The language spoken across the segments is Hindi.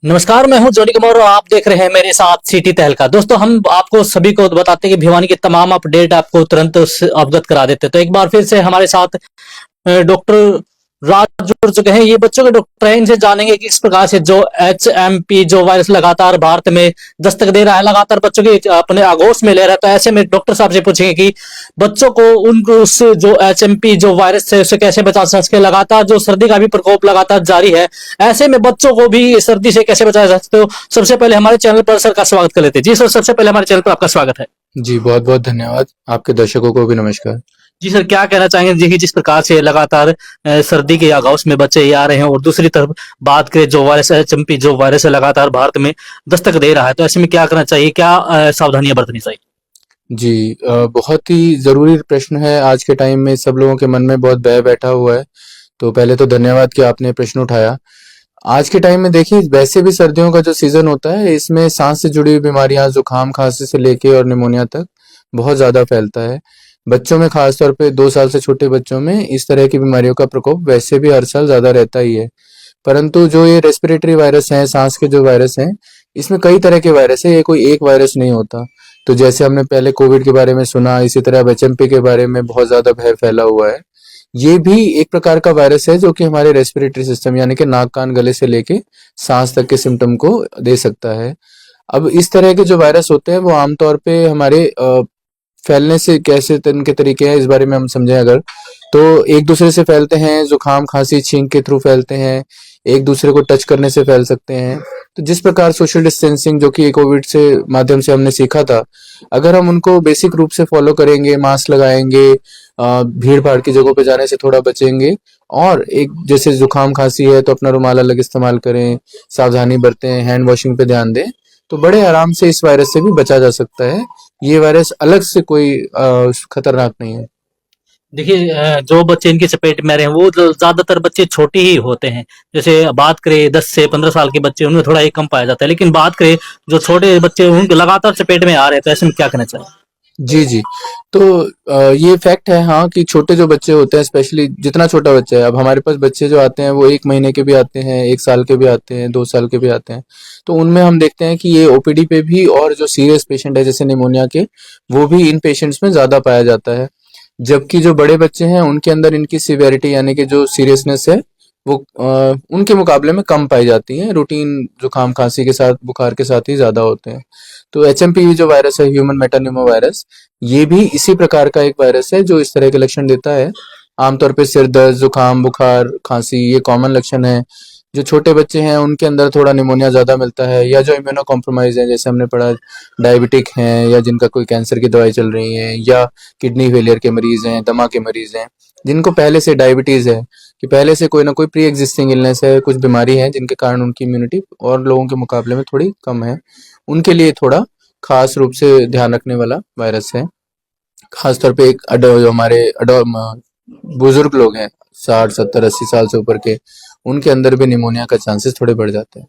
नमस्कार, मैं हूं जॉनी कुमार और आप देख रहे हैं मेरे साथ सिटी तहलका। दोस्तों, हम आपको सभी को बताते हैं कि भिवानी की तमाम अपडेट आपको तुरंत अवगत करा देते हैं। तो एक बार फिर से हमारे साथ डॉक्टर राज जुड़ चुके हैं। ये बच्चों के डॉक्टर हैं, इनसे जानेंगे कि किस प्रकार से जो HMP जो वायरस लगातार भारत में दस्तक दे रहा है, लगातार बच्चों की अपने आगोश में ले रहा है। तो ऐसे में डॉक्टर साहब से पूछेंगे कि बच्चों को उनको उस जो HMP जो वायरस है उससे कैसे बचा सके। लगातार जो सर्दी का भी प्रकोप लगातार जारी है, ऐसे में बच्चों को भी सर्दी से कैसे बचाया जा सकते हो। सबसे पहले हमारे चैनल पर सर का स्वागत कर लेते हैं। जी सर, सबसे पहले हमारे चैनल पर आपका स्वागत है। जी, बहुत बहुत धन्यवाद। आपके दर्शकों को भी नमस्कार। जी सर, क्या कहना चाहेंगे जी कि जिस प्रकार से लगातार सर्दी के आगाज में बच्चे ये आ रहे हैं और दूसरी तरफ बात करें जो वायरस HMP जो वायरस है लगातार भारत में दस्तक दे रहा है, तो ऐसे में क्या करना चाहिए, क्या सावधानियां बरतनी चाहिए। जी, बहुत ही ज़रूरी प्रश्न है। आज के टाइम में सब लोगों के मन में बहुत भय बैठा हुआ है। तो पहले तो धन्यवाद कि आपने प्रश्न उठाया। आज के टाइम में देखिए, वैसे भी सर्दियों का जो सीज़न होता है, इसमें सांस से जुड़ी हुई बीमारियां, जुकाम, खांसी से लेके और निमोनिया तक बहुत ज़्यादा फैलता है। बच्चों में खासतौर पे 2 साल से छोटे बच्चों में इस तरह की बीमारियों का प्रकोप वैसे भी हर साल ज़्यादा रहता ही है। परंतु जो ये रेस्पिरेटरी वायरस हैं, सांस के जो वायरस हैं, इसमें कई तरह के वायरस है, ये कोई एक वायरस नहीं होता। तो जैसे हमने पहले कोविड के बारे में सुना, इसी तरह अब HMP के बारे में बहुत ज्यादा भय फैला हुआ है। ये भी एक प्रकार का वायरस है जो कि हमारे रेस्पिरेटरी सिस्टम यानी कि नाक, कान, गले से लेके सांस तक के सिम्टम को दे सकता है। अब इस तरह के जो वायरस होते हैं वो आमतौर पे हमारे फैलने से कैसे इनके तरीके हैं, इस बारे में हम समझें अगर, तो एक दूसरे से फैलते हैं, जुकाम, खांसी, छींक के थ्रू फैलते हैं, एक दूसरे को टच करने से फैल सकते हैं। तो जिस प्रकार सोशल डिस्टेंसिंग जो कि कोविड से माध्यम से हमने सीखा था, अगर हम उनको बेसिक रूप से फॉलो करेंगे, मास्क लगाएंगे, भीड़ भाड़ की जगहों पे जाने से थोड़ा बचेंगे, और एक जैसे जुकाम खांसी है तो अपना रुमाल अलग इस्तेमाल करें, सावधानी बरतें, हैंड वॉशिंग पे ध्यान दें, तो बड़े आराम से इस वायरस से भी बचा जा सकता है। ये वायरस अलग से कोई खतरनाक नहीं है। देखिए, जो बच्चे इनकी चपेट में आ रहे हैं वो ज्यादातर बच्चे छोटे ही होते हैं। जैसे बात करें 10 से 15 साल के बच्चे, उनमें थोड़ा ये कम पाया जाता है, लेकिन बात करें जो छोटे बच्चे उनके लगातार चपेट में आ रहे हैं, तो ऐसे में क्या करना चाहिए। जी, जी। तो ये फैक्ट है, हाँ, कि छोटे जो बच्चे होते हैं, स्पेशली जितना छोटा बच्चा है, अब हमारे पास बच्चे जो आते हैं वो 1 महीने के भी आते हैं, 1 साल के भी आते हैं, 2 साल के भी आते हैं। तो उनमें हम देखते हैं कि ये OPD पे भी, और जो सीरियस पेशेंट है जैसे निमोनिया के, वो भी इन पेशेंट्स में ज़्यादा पाया जाता है। जबकि जो बड़े बच्चे हैं उनके अंदर इनकी सिवियरिटी यानी कि जो सीरियसनेस है वो उनके मुकाबले में कम पाई जाती है। रूटीन जुकाम, खांसी के साथ, बुखार के साथ ही ज़्यादा होते हैं। तो HMPV जो वायरस है, ह्यूमन मेटान्यूमो वायरस, ये भी इसी प्रकार का एक वायरस है जो इस तरह के लक्षण देता है। आमतौर पे सिर दर्द, जुकाम, बुखार, खांसी, ये कॉमन लक्षण है। जो छोटे बच्चे हैं उनके अंदर थोड़ा निमोनिया ज़्यादा मिलता है, या जो इम्यूनो कॉम्प्रोमाइज है, जैसे हमने पढ़ा, डायबिटिक हैं, या जिनका कोई कैंसर की दवाई चल रही है, या किडनी फेलियर के मरीज हैं, दमा के मरीज हैं, जिनको पहले से डायबिटीज़ है, कि पहले से कोई ना कोई प्री एग्जिस्टिंग इलनेस है, कुछ बीमारी है जिनके कारण उनकी इम्यूनिटी और लोगों के मुकाबले में थोड़ी कम है, उनके लिए थोड़ा खास रूप से ध्यान रखने वाला वायरस है। खासतौर पे एक जो हमारे बुजुर्ग लोग हैं, 60, 70, 80 साल से ऊपर के, उनके अंदर भी निमोनिया का चांसेस थोड़े बढ़ जाते हैं।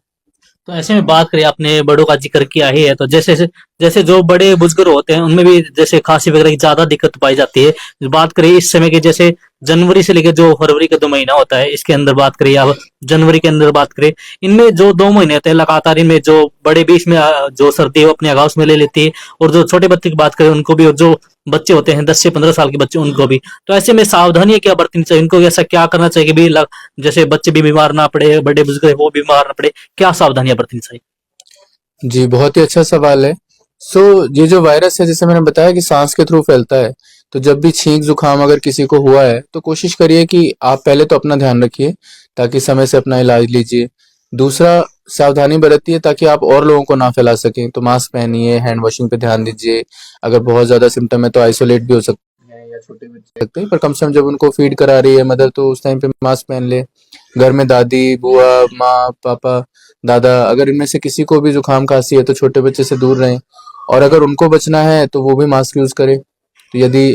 तो ऐसे में बात करें, आपने बड़ों का जिक्र किया ही है, तो जैसे जैसे जो बड़े बुजुर्ग होते हैं उनमें भी जैसे खांसी वगैरह की ज्यादा दिक्कत पाई जाती है। बात करें इस समय की, जैसे जनवरी से लेकर जो फरवरी का 2 महीना होता है, इसके अंदर बात करें या जनवरी के अंदर बात करें, इनमें जो 2 महीने होते हैं लगातार, इनमें जो बड़े बीच में जो सर्दी है वो अपने आगाज में ले लेती है, और जो छोटे बच्चे की बात करें उनको भी, और जो बच्चे होते हैं 10 से 15 साल के बच्चे उनको भी। तो ऐसे में सावधानियां क्या बरतनी चाहिए, इनको ऐसा क्या करना चाहिए कि भी जैसे बच्चे भी बीमार ना पड़े, बड़े बुजुर्ग है वो बीमार ना पड़े, क्या सावधानियां बरतनी चाहिए। जी, बहुत ही अच्छा सवाल है। सो ये जो वायरस है, जैसे मैंने बताया कि सांस के थ्रू फैलता है, तो जब भी छींक जुकाम अगर किसी को हुआ है तो कोशिश करिए कि आप पहले तो अपना ध्यान रखिए, ताकि समय से अपना इलाज लीजिए। दूसरा, सावधानी बरतिए ताकि आप और लोगों को ना फैला सकें, तो मास्क पहनिए, हैंड वॉशिंग पे ध्यान दीजिए। अगर बहुत ज़्यादा सिम्टम है तो आइसोलेट भी हो सकते हैं, या छोटे बच्चे सकते हैं, पर कम से कम जब उनको फीड करा रही है मदर, तो उस टाइम पे मास्क पहन ले। घर में दादी, बुआ, माँ, पापा, दादा, अगर इनमें से किसी को भी जुकाम, खांसी है तो छोटे बच्चे से दूर रहें, और अगर उनको बचना है तो वो भी मास्क यूज़ करें। तो यदि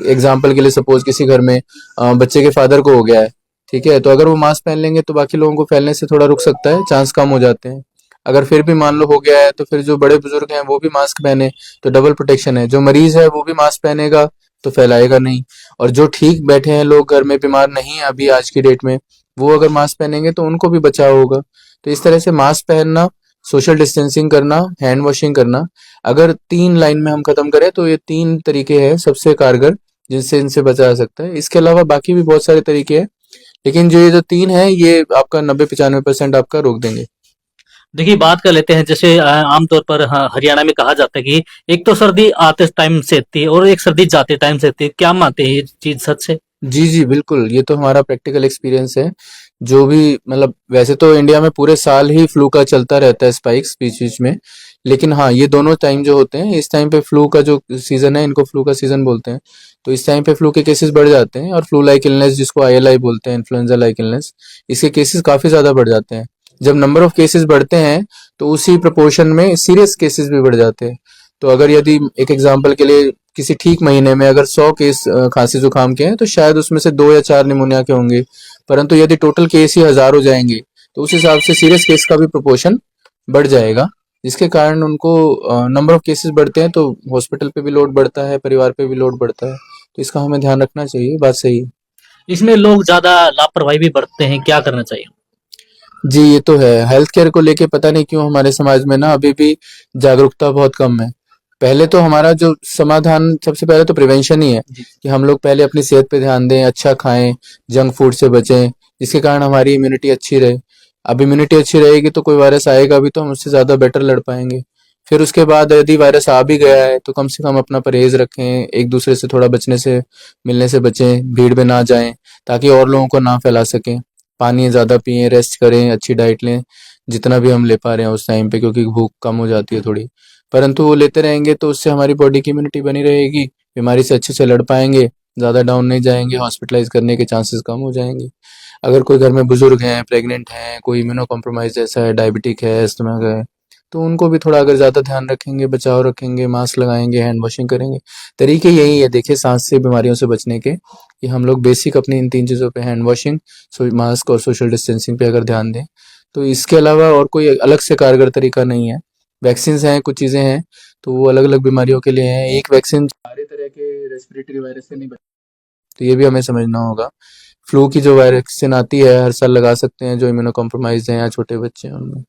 एग्जाम्पल के लिए सपोज किसी घर में बच्चे के फादर को हो गया है, ठीक है, तो अगर वो मास्क पहन लेंगे तो बाकी लोगों को फैलने से थोड़ा रुक सकता है, चांस कम हो जाते हैं। अगर फिर भी मान लो हो गया है तो फिर जो बड़े बुजुर्ग हैं वो भी मास्क पहने, तो डबल प्रोटेक्शन है। जो मरीज है वो भी मास्क पहनेगा तो फैलाएगा नहीं, और जो ठीक बैठे हैं लोग घर में, बीमार नहीं है अभी आज की डेट में, वो अगर मास्क पहनेंगे तो उनको भी बचाव होगा। तो इस तरह से मास्क पहनना, सोशल डिस्टेंसिंग करना, हैंड वॉशिंग करना, अगर 3 लाइन में हम खत्म करें तो ये 3 तरीके हैं सबसे कारगर जिनसे इनसे बचा जा सकता है। इसके अलावा बाकी भी बहुत सारे तरीके हैं, लेकिन जो ये जो 3 हैं ये आपका 90-95% आपका रोक देंगे। देखिए बात कर लेते हैं जैसे आमतौर पर हरियाणा में कहा जाता है कि एक तो सर्दी आते टाइम से आती है और एक सर्दी जाते टाइम से आती है, क्या मानते हैं ये चीज सच है? जी, जी, बिल्कुल, ये तो हमारा प्रैक्टिकल एक्सपीरियंस है। जो भी मतलब वैसे तो इंडिया में पूरे साल ही फ्लू का चलता रहता है स्पाइक्स बीच-बीच में, लेकिन हाँ, ये दोनों टाइम जो होते हैं, इस टाइम पे फ्लू का जो सीज़न है, इनको फ्लू का सीज़न बोलते हैं। तो इस टाइम पे फ्लू के केसेस बढ़ जाते हैं और फ्लू लाइक इलनेस जिसको आईएलआई बोलते हैं, इन्फ्लुएंजा लाइक इलनेस, इसके केसेस काफ़ी ज़्यादा बढ़ जाते हैं। जब नंबर ऑफ केसेस बढ़ते हैं, तो उसी प्रोपोर्शन में सीरियस केसेस भी बढ़ जाते हैं। तो अगर यदि एक एग्जांपल के लिए किसी ठीक महीने में अगर 100 केस खांसी जुकाम के हैं तो शायद उसमें से 2 या 4 निमोनिया के होंगे, परंतु यदि टोटल केस ही 1000 हो जाएंगे तो उस हिसाब से सीरियस केस का भी प्रोपोर्शन बढ़ जाएगा, जिसके कारण उनको नंबर ऑफ केसेस बढ़ते हैं तो हॉस्पिटल पे भी लोड बढ़ता है, परिवार पे भी लोड बढ़ता है, तो इसका हमें ध्यान रखना चाहिए। बात सही है। इसमें लोग ज्यादा लापरवाही भी बरतते हैं, क्या करना चाहिए? जी, ये तो है। हेल्थ केयर को लेके पता नहीं क्यों हमारे समाज में ना अभी भी जागरूकता बहुत कम है। पहले तो हमारा जो समाधान सबसे पहले तो प्रिवेंशन ही है जी। कि हम लोग पहले अपनी सेहत पे ध्यान दें, अच्छा खाएं, जंक फूड से बचें, जिसके कारण हमारी इम्यूनिटी अच्छी रहे। अब इम्यूनिटी अच्छी रहेगी तो कोई वायरस आएगा भी तो हम उससे ज़्यादा बेटर लड़ पाएंगे। फिर उसके बाद यदि वायरस आ भी गया है तो कम से कम अपना परहेज रखें, एक दूसरे से थोड़ा बचने से मिलने से बचें, भीड़ में ना जाएं ताकि और लोगों को ना फैला सकें। पानी ज़्यादा पिएं, रेस्ट करें, अच्छी डाइट लें, जितना भी हम ले पा रहे हैं उस टाइम पे, क्योंकि भूख कम हो जाती है थोड़ी। परंतु वो लेते रहेंगे तो उससे हमारी बॉडी की इम्यूनिटी बनी रहेगी, बीमारी से अच्छे से लड़ पाएंगे, ज़्यादा डाउन नहीं जाएंगे, हॉस्पिटलाइज करने के चांसेस कम हो जाएंगे। अगर कोई घर में बुजुर्ग हैं, प्रेग्नेंट हैं, कोई इम्यूनो कॉम्प्रोमाइज जैसा है, डायबिटिक है, अस्थमा का है, तो उनको भी थोड़ा अगर ज़्यादा ध्यान रखेंगे, बचाव रखेंगे, मास्क लगाएंगे, हैंड वॉशिंग करेंगे। तरीके यही है देखिए सांस से बीमारियों से बचने के, कि हम लोग बेसिक अपनी इन 3 चीज़ों पे हैंड वॉशिंग, मास्क और सोशल डिस्टेंसिंग पे अगर ध्यान दें तो इसके अलावा और कोई अलग से कारगर तरीका नहीं है। वैक्सीन्स हैं, कुछ चीज़ें हैं, तो वो अलग-अलग बीमारियों के लिए हैं। एक वैक्सीन सारे तरह के रेस्पिरेटरी वायरस से नहीं बच, तो ये भी हमें समझना होगा। फ्लू की जो वैक्सीन आती है हर साल लगा सकते हैं जो इम्यूनो कॉम्प्रोमाइज़्ड हैं या छोटे बच्चे हैं उनमें।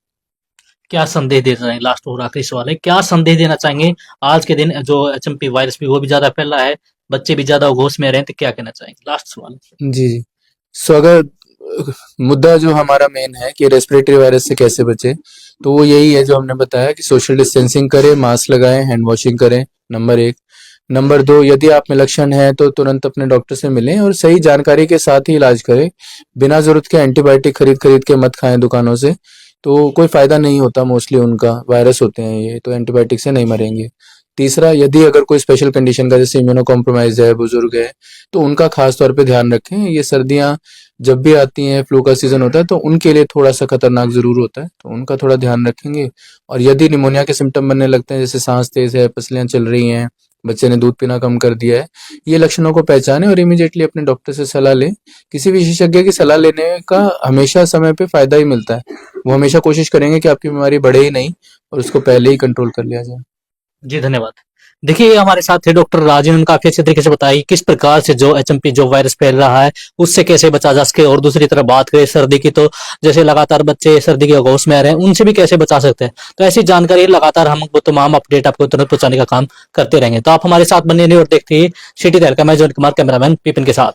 क्या संदेश देना चाहेंगे? लास्ट और आखिरी सवाल है, क्या संदेश देना चाहेंगे? आज के दिन जो एचएमपी वायरस भी वो भी ज्यादा फैल रहा है, बच्चे भी ज्यादा होश में रहे, तो क्या कहना चाहेंगे? लास्ट सवाल है। जी, जी। सो अगर मुद्दा जो हमारा मेन है कि रेस्पिरेटरी वायरस से कैसे बचें, तो वो यही है जो हमने बताया कि सोशल डिस्टेंसिंग करें, मास्क लगाएं, हैंड वॉशिंग करें, नंबर 1। नंबर 2, यदि आप में लक्षण है तो तुरंत अपने डॉक्टर से मिलें और सही जानकारी के साथ ही इलाज करें। बिना ज़रूरत के एंटीबायोटिक खरीद-खरीद के मत खाएं दुकानों से, तो कोई फ़ायदा नहीं होता मोस्टली उनका, वायरस होते हैं ये, तो एंटीबायोटिक से नहीं मरेंगे। तीसरा, यदि अगर कोई स्पेशल कंडीशन का जैसे इम्यूनो कॉम्प्रोमाइज़ है, बुजुर्ग है, तो उनका खास तौर पे ध्यान रखें। ये सर्दियाँ जब भी आती हैं, फ्लू का सीज़न होता है तो उनके लिए थोड़ा-सा खतरनाक ज़रूर होता है, तो उनका थोड़ा ध्यान रखेंगे। और यदि निमोनिया के सिम्पटम बनने लगते हैं जैसे सांस तेज़ है, पसलियाँ चल रही हैं, बच्चे ने दूध पीना कम कर दिया है, ये लक्षणों को पहचानें और इमीडिएटली अपने डॉक्टर से सलाह लें। किसी विशेषज्ञ की सलाह लेने का हमेशा समय पे फ़ायदा ही मिलता है। वो हमेशा कोशिश करेंगे कि आपकी बीमारी बढ़े ही नहीं और उसको पहले ही कंट्रोल कर लिया जाए। जी धन्यवाद। देखिए हमारे साथ थे डॉक्टर राज, उन्होंने काफी अच्छे तरीके से बताई किस प्रकार से जो एचएमपी जो वायरस फैल रहा है उससे कैसे बचा जा सके, और दूसरी तरफ बात करें सर्दी की, तो जैसे लगातार बच्चे सर्दी के आगोश में आ रहे हैं उनसे भी कैसे बचा सकते हैं। तो ऐसी जानकारी लगातार हम वो तमाम अपडेट आपको तुरंत पहुंचाने का काम करते रहेंगे। तो आप हमारे साथ बने रहिए और देखते रहिए सिटी तहलका। मैं जॉन कुमार, कैमरामैन पिपिन के साथ।